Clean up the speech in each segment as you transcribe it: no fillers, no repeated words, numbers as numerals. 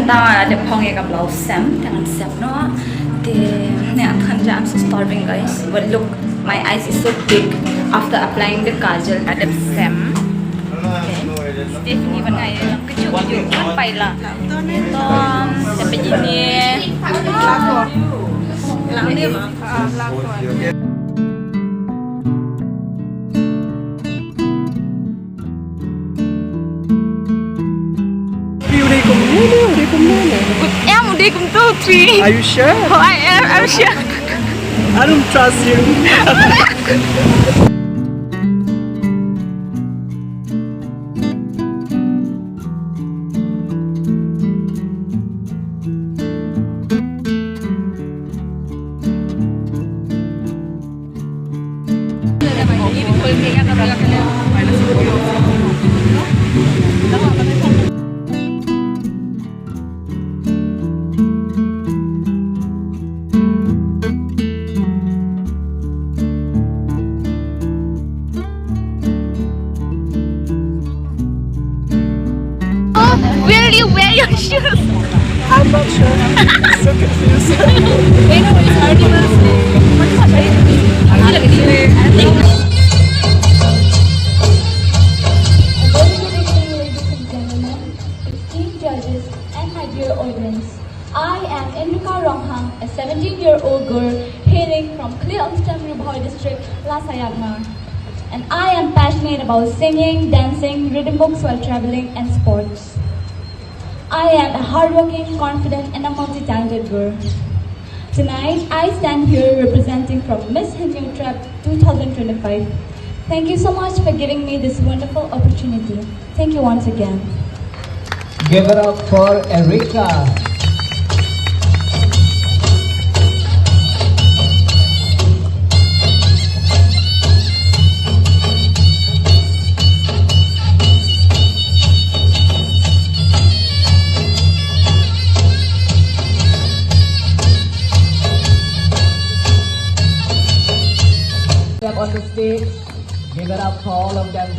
ta the phong e ka blouse sem tangan sem no the ne athan I'm so starving guys but look my eyes is so big after applying the kajal at the sem Stephanie ban ai cái chụp kan pai la to sẽ bị gì lang đi mà lang thôi em đi cùng two three. Are you sure? Oh, I'm sure. I don't trust you. Will you wear your shoes? I'm not sure. I'm so confused. You know it's judges and my dear audience. I am Enrika Ronghang, a 17-year-old girl hailing from Kmen district, Lasayagmar. And I am passionate about singing, dancing, reading books while traveling, and sports. I am a hardworking, confident, and a multi-talented girl. Tonight, I stand here representing from Miss Sngew Trap 2025. Thank you so much for giving me this wonderful opportunity. Thank you once again. Give it up for Erika. Step on the stage. Give it up for all of them.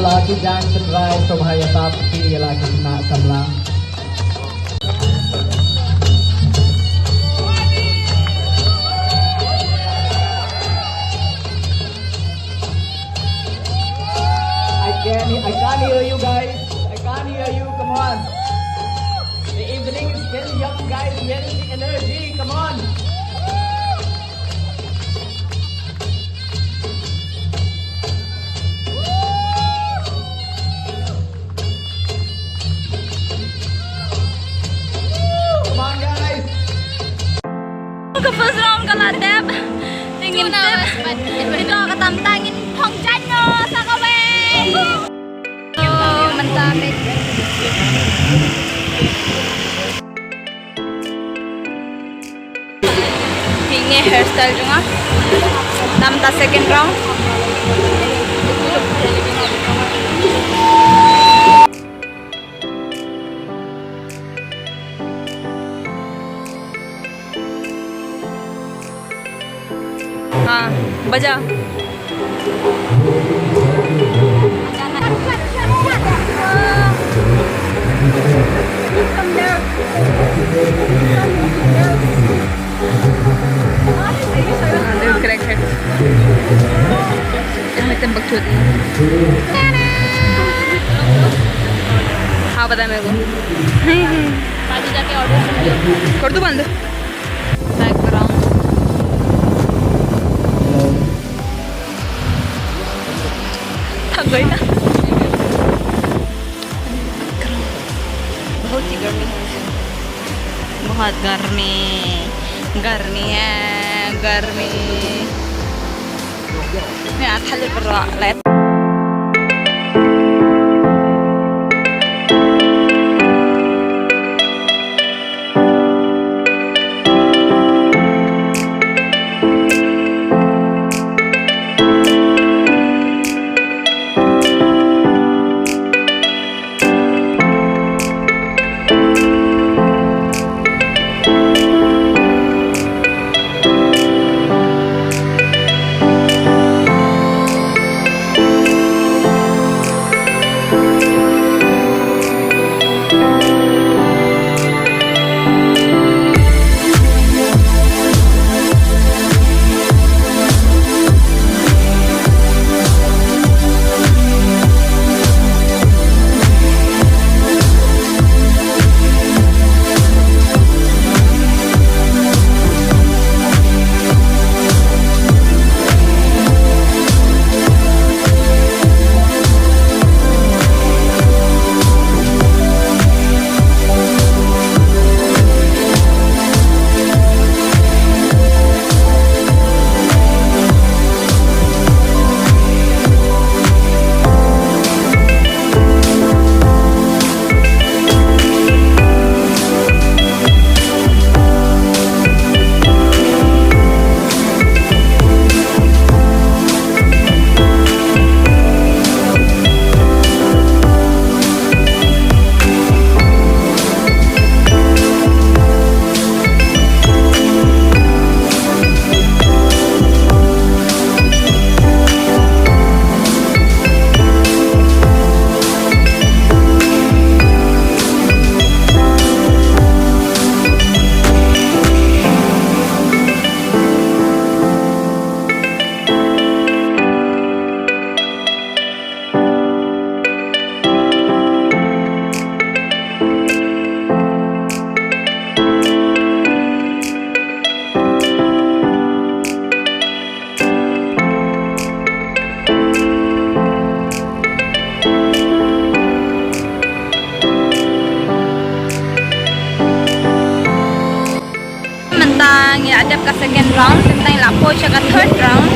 Lagi jaiñsem rai sobhayata pati lagi na samla. I can't hear you guys. I can't hear you. Come on. The evening is still young, guys. Where is the energy? Come on. Cái first round ka là đẹp. Tingin tip. Ito katamtangin phong chan nyo sa kawin. Mantamit. Tingin hairstyle juga. Tamta second round. हाँ बजा correct head yang may tembak chut हाँ बता मेरे को बाजू जाके order कर दो बंद बैकग्राउंड गई ना बहुत ही गर्मी है, बहुत गर्मी गर्मी है गर्मी ini atal berdoa lihat ngiadap ka second round, samtang lapo siya ka third round.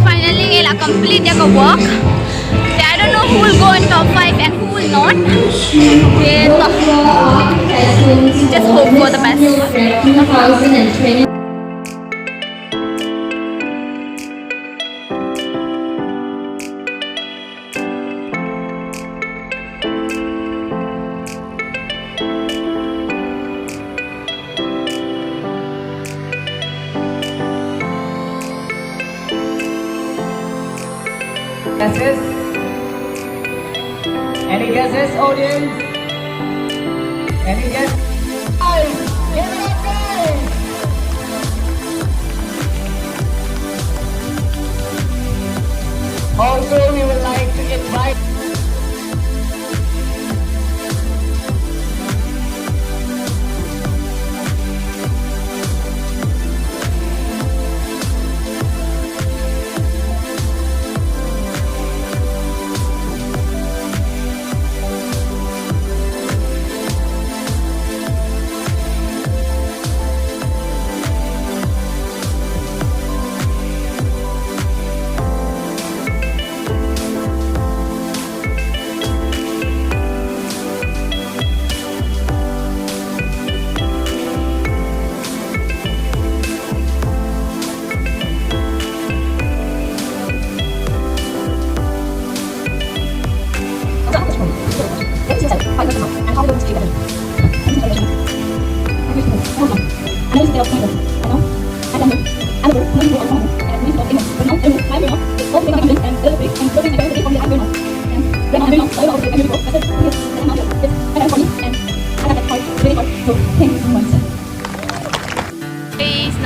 finally complete their work. I don't know who will go in top 5 and who will not. Just hope for the best. 2020. Guesses? Any guesses, audience? Any guesses? Guys, give it up, guys! Also, we would like to invite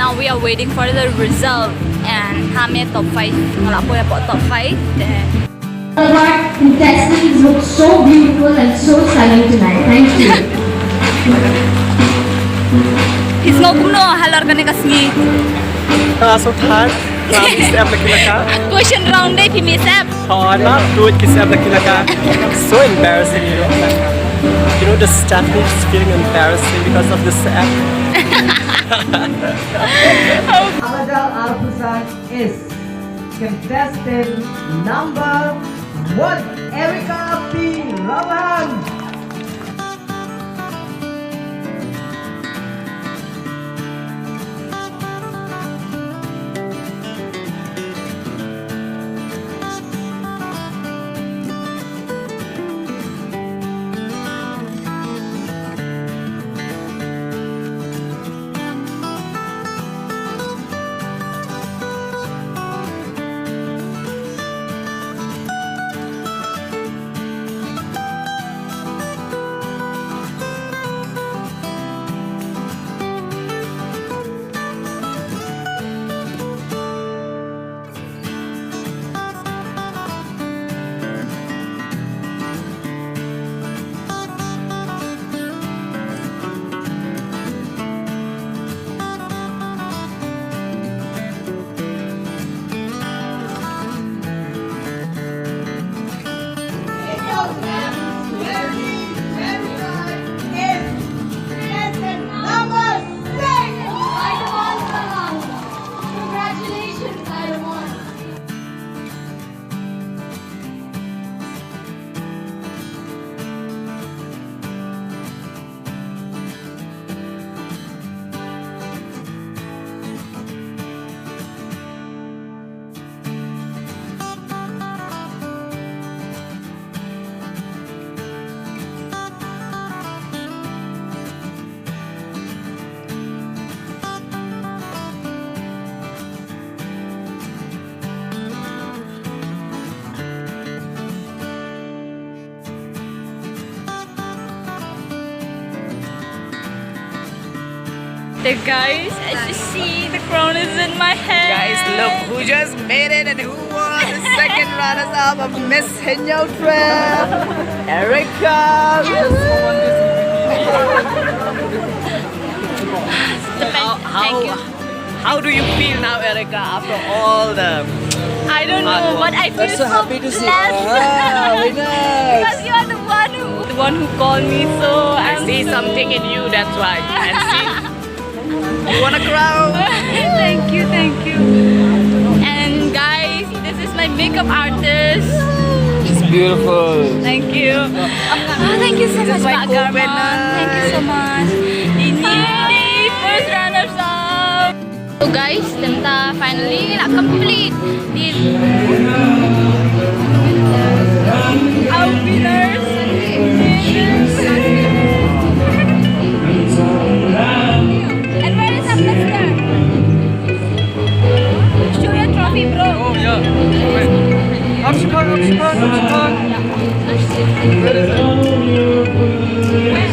now we are waiting for the result and Hamid top 5 ngelapoy about top 5 then Our contestants look so beautiful and so stunning tonight. Thank you. He's no kumno halar kane kasngi So tired. Mynsiem lagi nak. question round day mynsiem Oh, not do it. Mynsiem lagi nak. So embarrassing, you know. You know the staff is feeling embarrassing because of this app. Amadal Alpusan is contestant number 1, Erica P. Rawan. guys, as you see, the crown is in my head. Guys, look who just made it and who was the second runners-up of Miss Sngew trip. Erica. Thank you. How do you feel now, Erica, after all the I don't know, but I feel so happy to see. blessed. Winners. Because you are the one who called me, so I see something in you, that's why. And see, you want a crown? Thank you. And guys, my makeup artist. She's beautiful. Thank you. Thank you so much, Pak Garma. Thank you so much. Ini first runners up. So guys, kita finally nak complete this. Our winners. And where is our master? Show your trophy, bro. Oh yeah. Wait. Upshikon. Where is it?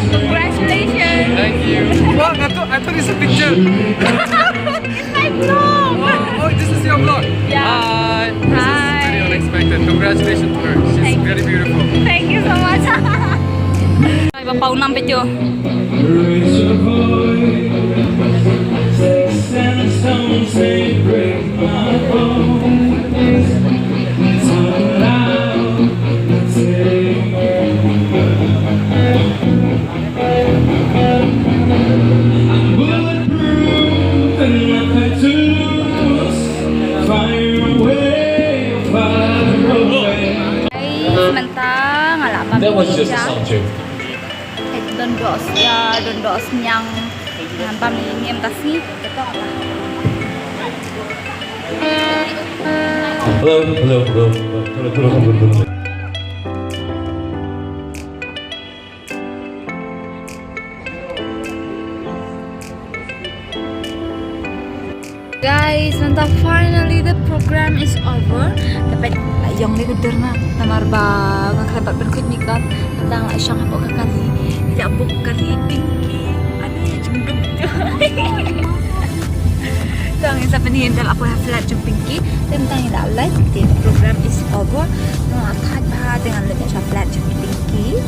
Congratulations. Thank you. What? I thought it's a picture. My vlog. Oh, this is your vlog. Yeah. Hi. This Hi. is very unexpected. Congratulations to her. She's very beautiful. Thank you so much. Ay, bapaw ng video. That was just a sound check. Dondos yang pamilya kasi ito. Hello. Guys, mantap, finally the program is over. Dapat layong ni kuder na namarba ngakalabat berkutnikan tentang siyang hapok kakali tidak buk kali pinky ano ya jengdum tang isa panihin dal apa flat jeng pinky tentang tidak like the program is over no atat bah dengan lebih flat jeng pinky.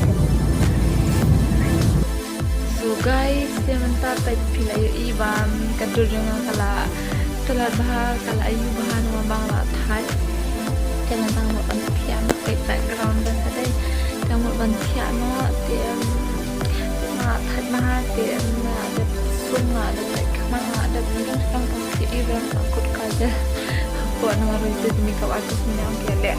So guys, mantap pet pilayo ibam kadur dengan kala telah bahar kalau ayu bahar nama bang rathai jangan tahu bantian ke background dan tadi kamu bantian no tiam rathai bahar tiam ada sungai ada kmen ada bidang sekarang pasti ibang takut kaja aku nama itu demi kau artis minyak kele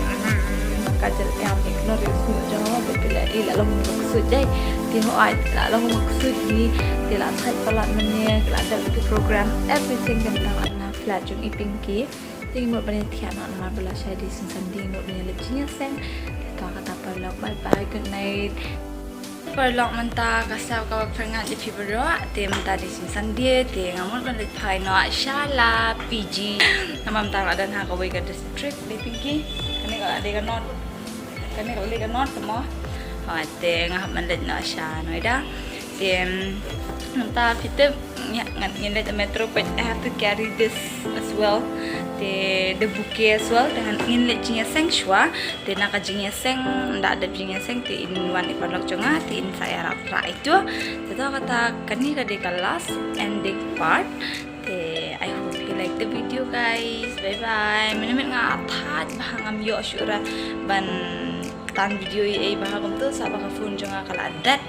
kaja yang ignore itu jangan berpilih ilah lo maksud deh tino ay ilah lo maksud ni ilah thai pelat menye ilah ada lagi program everything tentang flat jung ipingki ting mo bani thiana na bala shai di sin sanding no bani jaiñsem ka kata parlok bye bye good night parlok manta kasaw ka perngat di pibro te manta di sin sandie te ngamon ban di phai no shala pg namam ta dan ha ka wei ka district di pinki kani ka ade ka not kani ka le ka not mo ha te ngah man le no sha no ida te manta fitem in the metro, but I have to carry this as well. The bouquet as well. Dengan inlet jaiñsem shwa, the naka jaiñsem, ndak ada jaiñsem the in one ipanlok jonga, the in saya rapra itu. Jadi kata kani kade last ending part. I hope you like the video guys. Bye bye. Minumit nga atat bahangam yo syura ban tan video bahagam tu sa baka phone jonga kala adat.